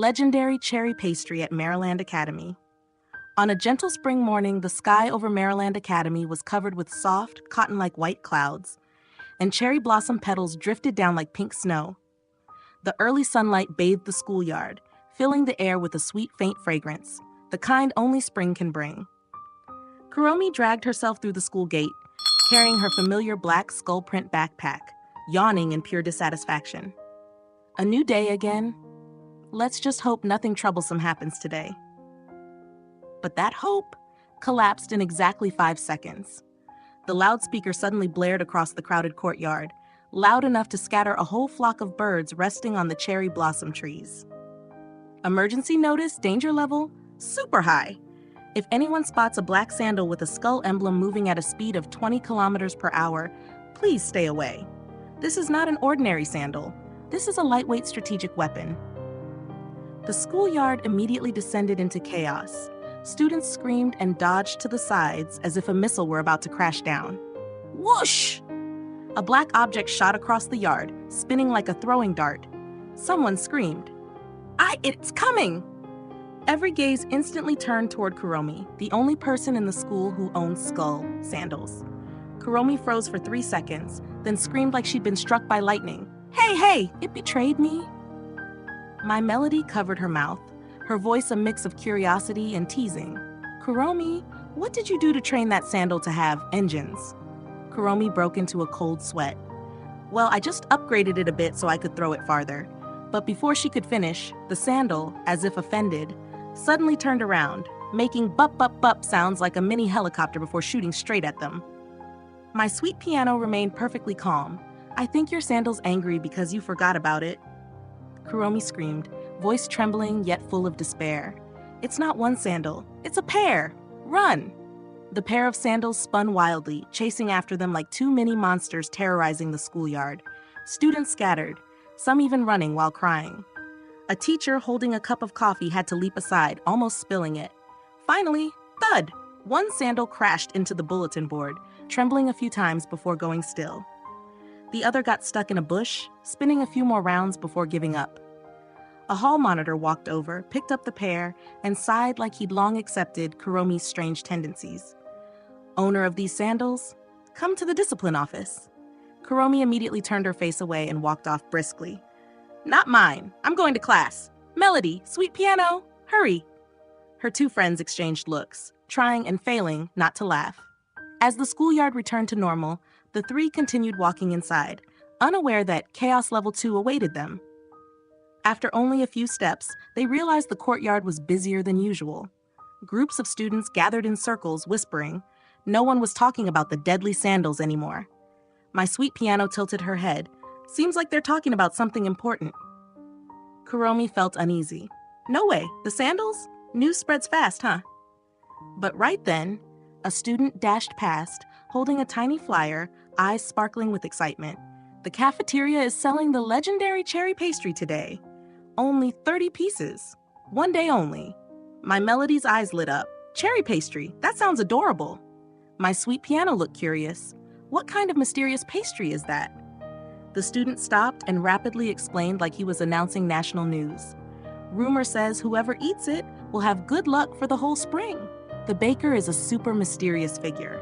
Legendary cherry pastry at Mariland Academy. On a gentle spring morning, the sky over Mariland Academy was covered with soft, cotton-like white clouds, and cherry blossom petals drifted down like pink snow. The early sunlight bathed the schoolyard, filling the air with a sweet, faint fragrance, the kind only spring can bring. Kuromi dragged herself through the school gate, carrying her familiar black skull-print backpack, yawning in pure dissatisfaction. A new day again. Let's just hope nothing troublesome happens today. But that hope collapsed in exactly 5 seconds. The loudspeaker suddenly blared across the crowded courtyard, loud enough to scatter a whole flock of birds resting on the cherry blossom trees. Emergency notice, danger level, super high. If anyone spots a black sandal with a skull emblem moving at a speed of 20 kilometers per hour, please stay away. This is not an ordinary sandal. This is a lightweight strategic weapon. The schoolyard immediately descended into chaos. Students screamed and dodged to the sides as if a missile were about to crash down. Whoosh! A black object shot across the yard, spinning like a throwing dart. Someone screamed, It's coming! Every gaze instantly turned toward Kuromi, the only person in the school who owned skull sandals. Kuromi froze for 3 seconds, then screamed like she'd been struck by lightning. Hey, it betrayed me. My melody covered her mouth, her voice a mix of curiosity and teasing. Kuromi, what did you do to train that sandal to have engines? Kuromi broke into a cold sweat. Well, I just upgraded it a bit so I could throw it farther. But before she could finish, the sandal, as if offended, suddenly turned around, making bup sounds like a mini helicopter before shooting straight at them. My sweet piano remained perfectly calm. I think your sandal's angry because you forgot about it. Kuromi screamed, voice trembling yet full of despair. It's not one sandal, it's a pair! Run! The pair of sandals spun wildly, chasing after them like 2 mini monsters terrorizing the schoolyard. Students scattered, some even running while crying. A teacher holding a cup of coffee had to leap aside, almost spilling it. Finally, thud! One sandal crashed into the bulletin board, trembling a few times before going still. The other got stuck in a bush, spinning a few more rounds before giving up. A hall monitor walked over, picked up the pair, and sighed like he'd long accepted Kuromi's strange tendencies. Owner of these sandals, come to the discipline office. Kuromi immediately turned her face away and walked off briskly. Not mine. I'm going to class. Melody, sweet piano, hurry. Her 2 friends exchanged looks, trying and failing not to laugh. As the schoolyard returned to normal, the 3 continued walking inside, unaware that Chaos Level 2 awaited them. After only a few steps, they realized the courtyard was busier than usual. Groups of students gathered in circles, whispering. No one was talking about the deadly sandals anymore. My sweet piano tilted her head. Seems like they're talking about something important. Kuromi felt uneasy. No way, the sandals? News spreads fast, huh? But right then, a student dashed past, holding a tiny flyer, eyes sparkling with excitement. The cafeteria is selling the legendary cherry pastry today. Only 30 pieces. 1 day only. My Melody's eyes lit up. Cherry pastry, that sounds adorable. My sweet piano looked curious. What kind of mysterious pastry is that? The student stopped and rapidly explained like he was announcing national news. Rumor says whoever eats it will have good luck for the whole spring. The baker is a super mysterious figure.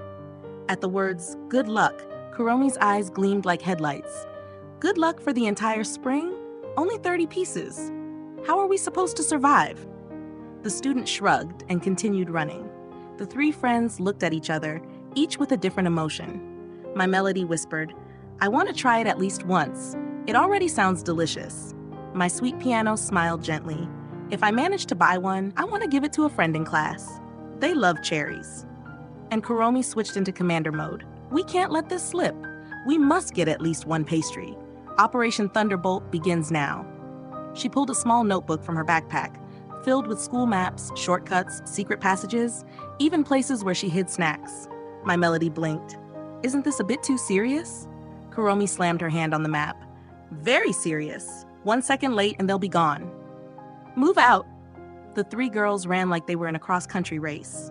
At the words, good luck, Kuromi's eyes gleamed like headlights. Good luck for the entire spring? Only 30 pieces. How are we supposed to survive? The student shrugged and continued running. The 3 friends looked at each other, each with a different emotion. My Melody whispered, I want to try it at least once. It already sounds delicious. My sweet piano smiled gently. If I manage to buy one, I want to give it to a friend in class. They love cherries. And Kuromi switched into commander mode. We can't let this slip. We must get at least 1 pastry. Operation Thunderbolt begins now. She pulled a small notebook from her backpack, filled with school maps, shortcuts, secret passages, even places where she hid snacks. My Melody blinked. Isn't this a bit too serious? Kuromi slammed her hand on the map. Very serious. 1 second late and they'll be gone. Move out. The 3 girls ran like they were in a cross-country race.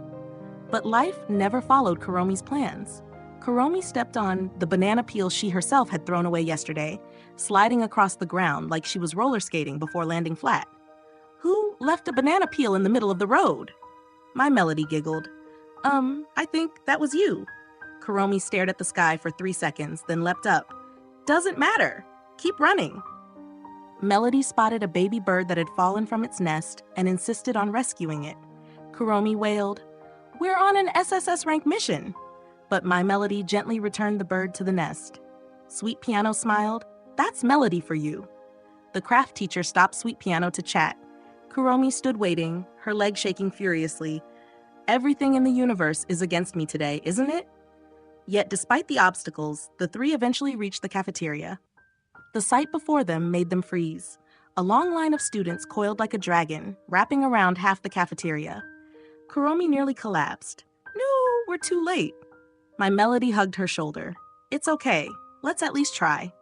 But life never followed Kuromi's plans. Kuromi stepped on the banana peel she herself had thrown away yesterday, sliding across the ground like she was roller skating before landing flat. left a banana peel in the middle of the road. My Melody giggled. I think that was you. Kuromi stared at the sky for 3 seconds, then leapt up. Doesn't matter. Keep running. Melody spotted a baby bird that had fallen from its nest and insisted on rescuing it. Kuromi wailed, "We're on an SSS rank mission." But My Melody gently returned the bird to the nest. Sweet Piano smiled, "That's Melody for you." The craft teacher stopped Sweet Piano to chat. Kuromi stood waiting, her legs shaking furiously. Everything in the universe is against me today, isn't it? Yet despite the obstacles, the three eventually reached the cafeteria. The sight before them made them freeze. A long line of students coiled like a dragon, wrapping around half the cafeteria. Kuromi nearly collapsed. "No, we're too late." My Melody hugged her shoulder. "It's okay. Let's at least try."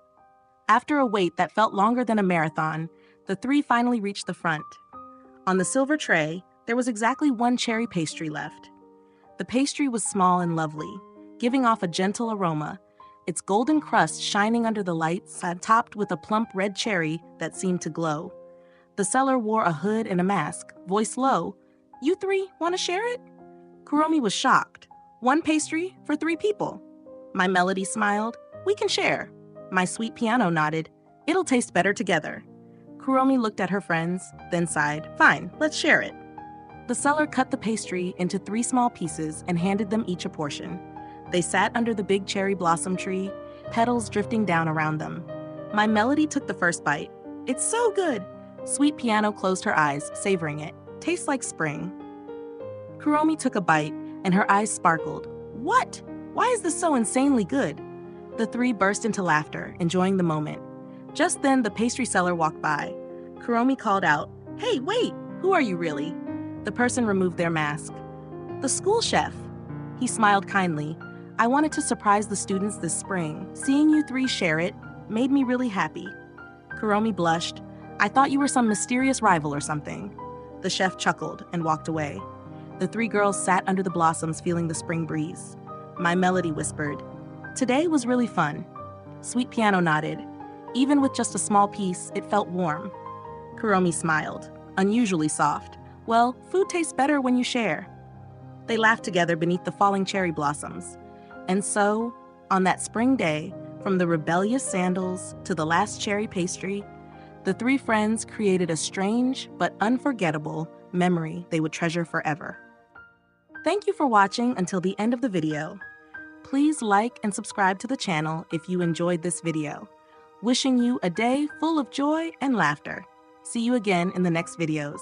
After a wait that felt longer than a marathon, the three finally reached the front. On the silver tray, there was exactly one cherry pastry left. The pastry was small and lovely, giving off a gentle aroma, its golden crust shining under the lights, topped with a plump red cherry that seemed to glow. The seller wore a hood and a mask, voice low, "You three want to share it?" Kuromi was shocked. "One pastry for 3 people." My Melody smiled, "We can share." My Sweet Piano nodded, "It'll taste better together." Kuromi looked at her friends, then sighed, "Fine, let's share it." The seller cut the pastry into 3 small pieces and handed them each a portion. They sat under the big cherry blossom tree, petals drifting down around them. My Melody took the first bite. "It's so good." Sweet Piano closed her eyes, savoring it. "Tastes like spring." Kuromi took a bite, and her eyes sparkled. "What? Why is this so insanely good?" The three burst into laughter, enjoying the moment. Just then, the pastry seller walked by. Kuromi called out, "Hey, wait! Who are you really?" The person removed their mask. "The school chef." He smiled kindly. "I wanted to surprise the students this spring. Seeing you three share it made me really happy." Kuromi blushed. "I thought you were some mysterious rival or something." The chef chuckled and walked away. The 3 girls sat under the blossoms feeling the spring breeze. My Melody whispered, "Today was really fun." Sweet Piano nodded. Even with just a small piece, it felt warm. Kuromi smiled, unusually soft. "Well, food tastes better when you share." They laughed together beneath the falling cherry blossoms. And so, on that spring day, from the rebellious sandals to the last cherry pastry, the 3 friends created a strange but unforgettable memory they would treasure forever. Thank you for watching until the end of the video. Please like and subscribe to the channel if you enjoyed this video. Wishing you a day full of joy and laughter. See you again in the next videos.